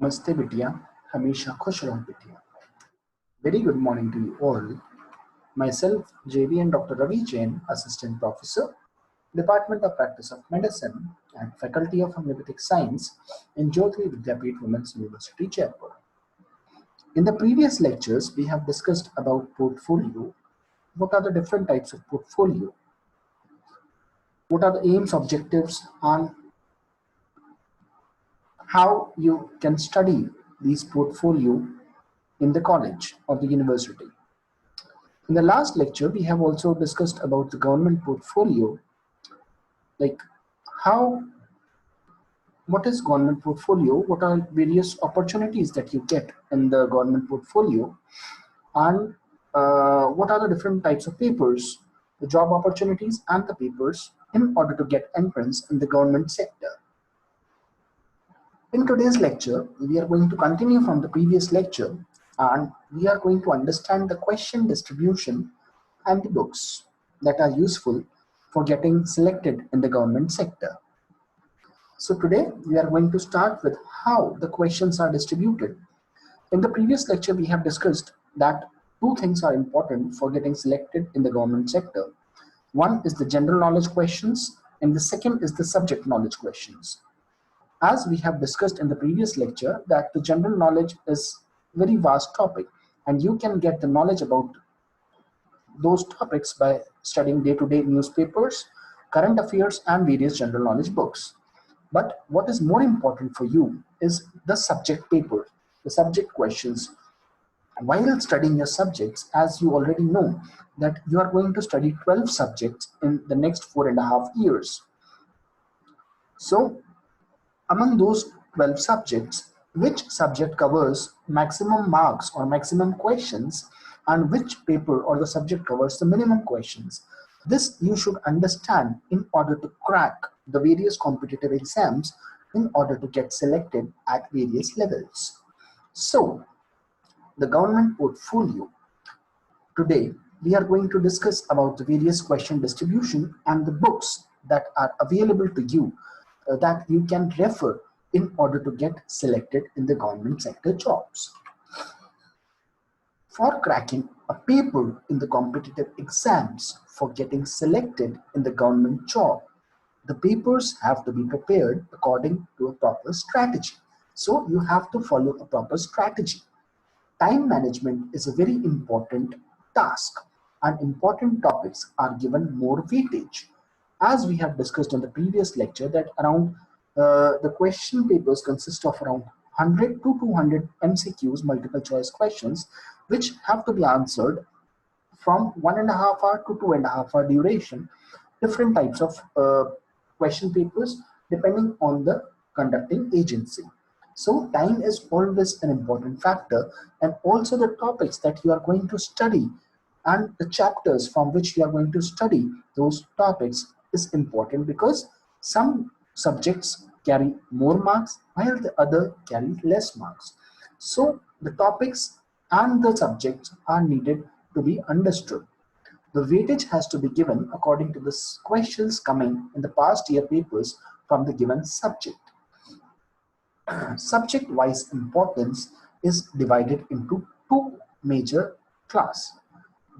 नमस्ते बिटिया, हमेशा खुश रहो बिटिया. Very good morning to you all. Myself, JV'n Dr. Ravi Jain, Assistant Professor, Department of Practice of Medicine and Faculty of Homeopathic Science in JAYOTI VIDYAPEETH Women's University, Jaipur. In the previous lectures, we have discussed about portfolio. What are the different types of portfolio? What are the aims, objectives, and how you can study these portfolio in the college or the university. In the last lecture, we have also discussed about the government portfolio, like what is government portfolio, what are various opportunities that you get in the government portfolio, and what are the different types of papers, the job opportunities and the papers in order to get entrance in the government sector. In today's lecture, we are going to continue from the previous lecture and we are going to understand the question distribution and the books that are useful for getting selected in the government sector. So today we are going to start with how the questions are distributed. In the previous lecture, we have discussed that two things are important for getting selected in the government sector. One is the general knowledge questions and the second is the subject knowledge questions. As we have discussed in the previous lecture, that the general knowledge is a very vast topic and you can get the knowledge about those topics by studying day-to-day newspapers, current affairs and various general knowledge books. But what is more important for you is the subject paper, the subject questions. While studying your subjects, as you already know that you are going to study 12 subjects in the next 4.5 years. So among those 12 subjects, which subject covers maximum marks or maximum questions and which paper or the subject covers the minimum questions? This you should understand in order to crack the various competitive exams in order to get selected at various levels. So, the government portfolio. Today, we are going to discuss about the various question distribution and the books that are available to you that you can refer in order to get selected in the government sector jobs. For cracking a paper in the competitive exams for getting selected in the government job, the papers have to be prepared according to a proper strategy. So you have to follow a proper strategy. Time management is a very important task and important topics are given more weightage. As we have discussed in the previous lecture that around the question papers consist of around 100 to 200 MCQs, multiple choice questions, which have to be answered from 1.5 hour to 2.5 hour duration, different types of question papers depending on the conducting agency. So time is always an important factor, and also the topics that you are going to study and the chapters from which you are going to study those topics is important because some subjects carry more marks while the other carry less marks. So the topics and the subjects are needed to be understood. The weightage has to be given according to the questions coming in the past year papers from the given subject. Subject-wise importance is divided into two major classes.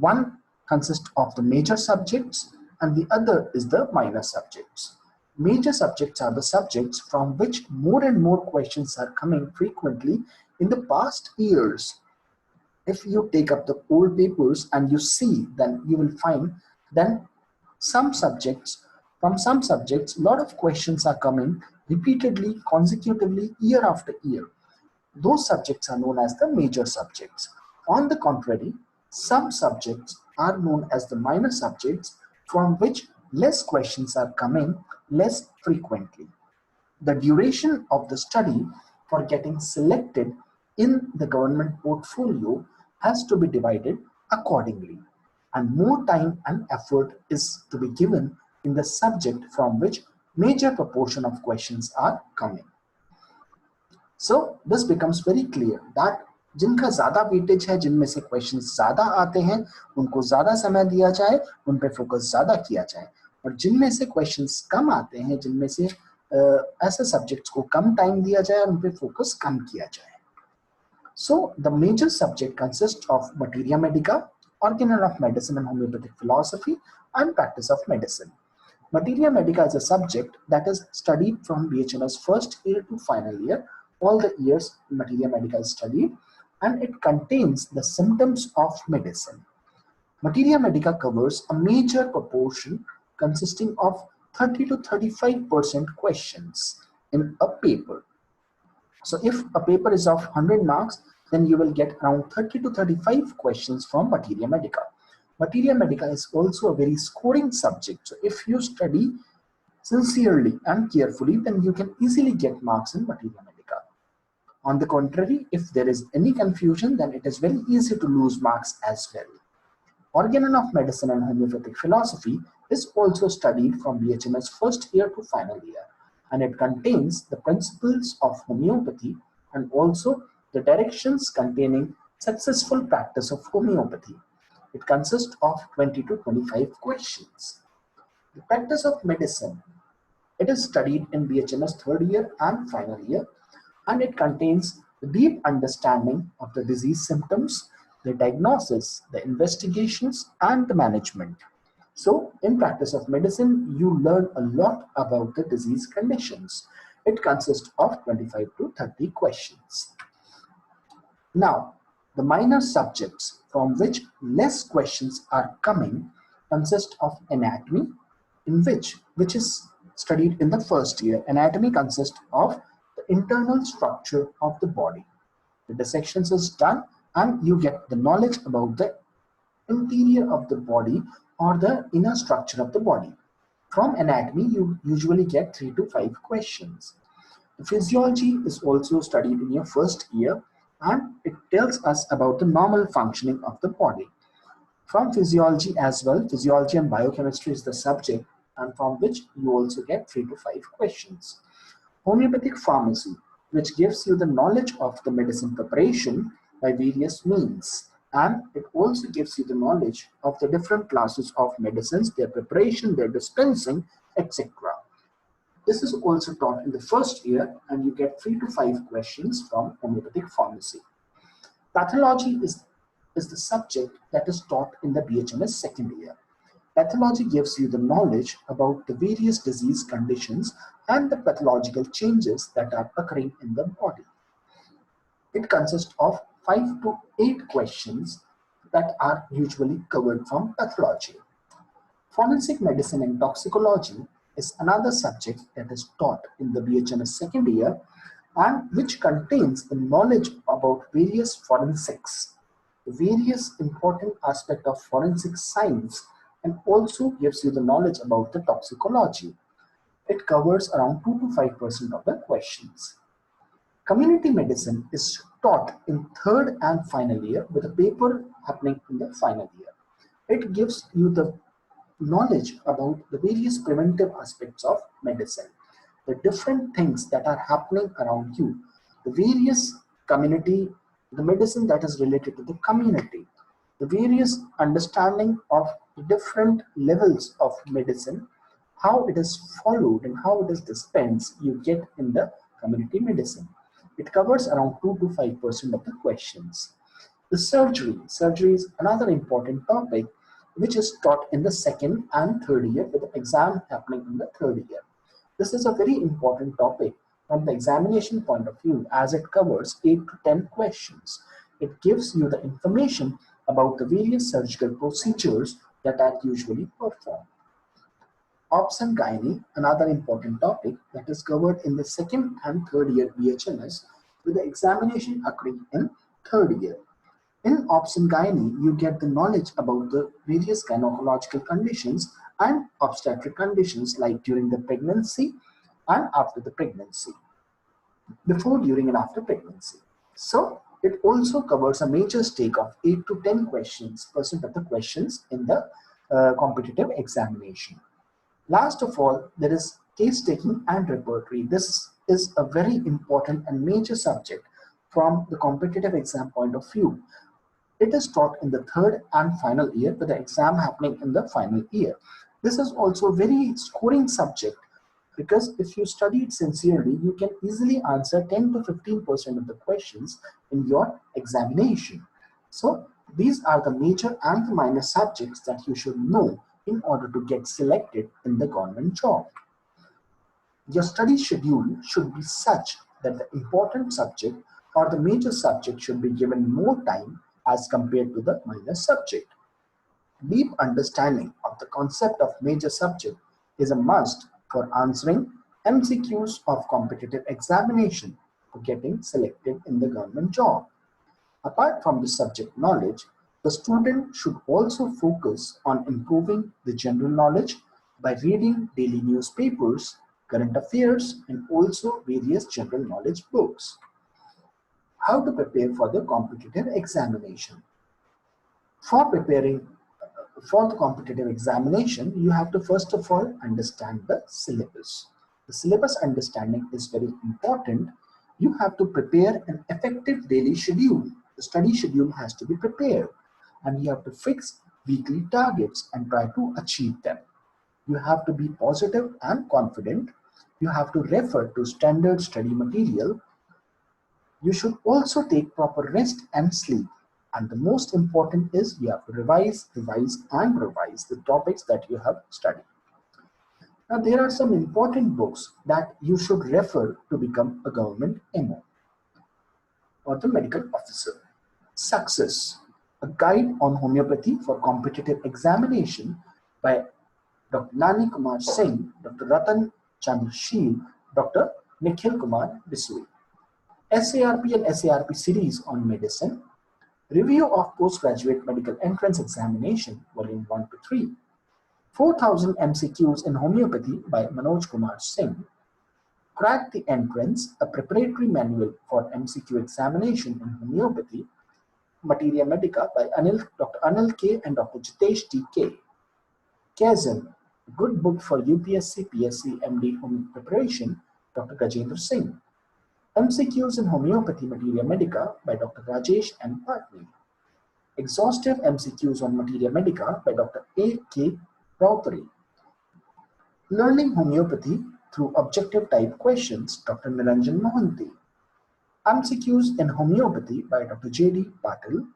One consists of the major subjects and the other is the minor subjects. Major subjects are the subjects from which more and more questions are coming frequently in the past years. If you take up the old papers and you see, then you will find then from some subjects, a lot of questions are coming repeatedly, consecutively, year after year. Those subjects are known as the major subjects. On the contrary, some subjects are known as the minor subjects from which less questions are coming less frequently. The duration of the study for getting selected in the government portfolio has to be divided accordingly, and more time and effort is to be given in the subject from which major proportion of questions are coming. So this becomes very clear that जिनका ज़्यादा weightage है, जिनमें से questions ज़्यादा आते हैं, उनको ज़्यादा समय दिया जाए, उन पे फोकस ज़्यादा किया जाए, और जिनमें से क्वेश्चंस कम आते हैं, जिनमें से ऐसे सब्जेक्ट्स को कम टाइम दिया जाए और उन पे फोकस कम किया जाए. So the major subject consists of materia medica, organelle of medicine and homeopathic philosophy, and practice of medicine. Materia medica is a subject that is studied from BHMS first year to final year. All the years materia medica is studied, and it contains the symptoms of medicine. Materia medica covers a major proportion consisting of 30 to 35% questions in a paper. So if a paper is of 100 marks, then you will get around 30 to 35 questions from materia medica. Materia medica is also a very scoring subject. So if you study sincerely and carefully, then you can easily get marks in materia medica. On the contrary, if there is any confusion, then it is very easy to lose marks as well. Organelle of medicine and homeopathic philosophy is also studied from BHMS first year to final year, and it contains the principles of homeopathy and also the directions containing successful practice of homeopathy. It consists of 20 to 25 questions. The practice of medicine, it is studied in BHMS third year and final year, and it contains the deep understanding of the disease symptoms, the diagnosis, the investigations, and the management. So in practice of medicine, you learn a lot about the disease conditions. It consists of 25 to 30 questions. Now, the minor subjects from which less questions are coming consist of anatomy, in which is studied in the first year. Anatomy consists of the internal structure of the body. The dissections is done and you get the knowledge about the interior of the body or the inner structure of the body. From anatomy, you usually get 3 to 5 questions. The physiology is also studied in your first year, and it tells us about the normal functioning of the body. From physiology as well, physiology and biochemistry is the subject, and from which you also get 3 to 5 questions. Homeopathic pharmacy, which gives you the knowledge of the medicine preparation by various means, and it also gives you the knowledge of the different classes of medicines, their preparation, their dispensing, etc. This is also taught in the first year, and you get 3 to 5 questions from homeopathic pharmacy. Pathology is the subject that is taught in the BHMS second year. Pathology gives you the knowledge about the various disease conditions and the pathological changes that are occurring in the body. It consists of 5 to 8 questions that are usually covered from pathology. Forensic medicine and toxicology is another subject that is taught in the BHMS second year, and which contains the knowledge about various forensics, the various important aspects of forensic science, and also gives you the knowledge about the toxicology. It covers around 2 to 5% of the questions. Community medicine is taught in third and final year with a paper happening in the final year. It gives you the knowledge about the various preventive aspects of medicine, the different things that are happening around you, the various community, the medicine that is related to the community, the various understanding of the different levels of medicine, how it is followed and how it is dispensed, you get in the community medicine. It covers around 2 to 5% of the questions. The surgery is another important topic which is taught in the second and third year with the exam happening in the third year. This is a very important topic from the examination point of view as it covers 8 to 10 questions. It gives you the information about the various surgical procedures that are usually performed. Obs and gynae, another important topic that is covered in the second and third year BHMS with the examination occurring in third year. In obs and gynae, you get the knowledge about the various gynecological conditions and obstetric conditions like during the pregnancy and after the pregnancy, before, during, and after pregnancy. So it also covers a major stake of 8 to 10 percent of the questions in the competitive examination. Last of all, there is case taking and repertory. This is a very important and major subject from the competitive exam point of view. It is taught in the third and final year with the exam happening in the final year. This is also a very scoring subject because if you study it sincerely, you can easily answer 10 to 15% of the questions in your examination. So these are the major and the minor subjects that you should know in order to get selected in the government job. Your study schedule should be such that the important subject or the major subject should be given more time as compared to the minor subject. Deep understanding of the concept of major subject is a must for answering MCQs of competitive examination for getting selected in the government job. Apart from the subject knowledge, the student should also focus on improving the general knowledge by reading daily newspapers, current affairs, and also various general knowledge books. How to prepare for the competitive examination? For preparing for the competitive examination, you have to first of all understand the syllabus. The syllabus understanding is very important. You have to prepare an effective daily schedule. The study schedule has to be prepared, and you have to fix weekly targets and try to achieve them. You have to be positive and confident. You have to refer to standard study material. You should also take proper rest and sleep. And the most important is you have to revise the topics that you have studied. Now there are some important books that you should refer to become a government MO or the medical officer. Success, a guide on homeopathy for competitive examination by Dr. Nani Kumar Singh, Dr. Ratan Chandra Sheel, Dr. Nikhil Kumar Bisui. SARP and SARP series on medicine. Review of Postgraduate Medical Entrance Examination, Volume 1 to 3. 4,000 MCQs in Homeopathy by Manoj Kumar Singh. Crack the Entrance, a preparatory manual for MCQ examination in Homeopathy, Materia Medica by Dr. Anil K. and Dr. Jitesh T.K. Kazan, a good book for UPSC, PSC, MD home preparation, Dr. Gajendra Singh. MCQs in Homeopathy Materia Medica by Dr. Rajesh and Patni. Exhaustive MCQs on Materia Medica by Dr. A.K. Rautari. Learning Homeopathy through objective type questions, Dr. Niranjan Mohanty. MCQs in Homeopathy by Dr. J.D. Patil.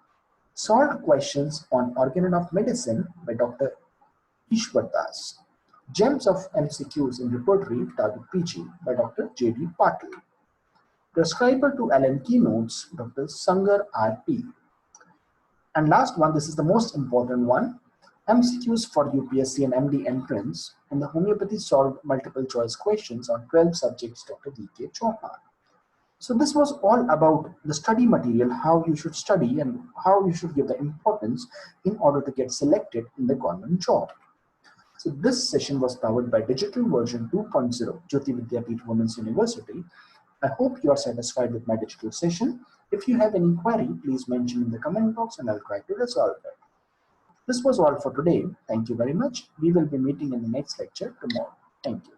Solved questions on Organon of Medicine by Dr. Ishwar Das. Gems of MCQs in Repertory Target PG by Dr. J.D. Patil. Prescriber to LN Keynotes, Dr. Sangar R.P. And last one, this is the most important one, MCQs for UPSC and MD entrance in the Homeopathy solved multiple choice questions on 12 subjects, Dr. V.K. Chauhan. So this was all about the study material, how you should study and how you should give the importance in order to get selected in the government job. So this session was powered by Digital Version 2.0, Jyoti Vidyapeeth Women's University. I hope you are satisfied with my digital session. If you have any query, please mention in the comment box and I'll try to resolve it. This was all for today. Thank you very much. We will be meeting in the next lecture tomorrow. Thank you.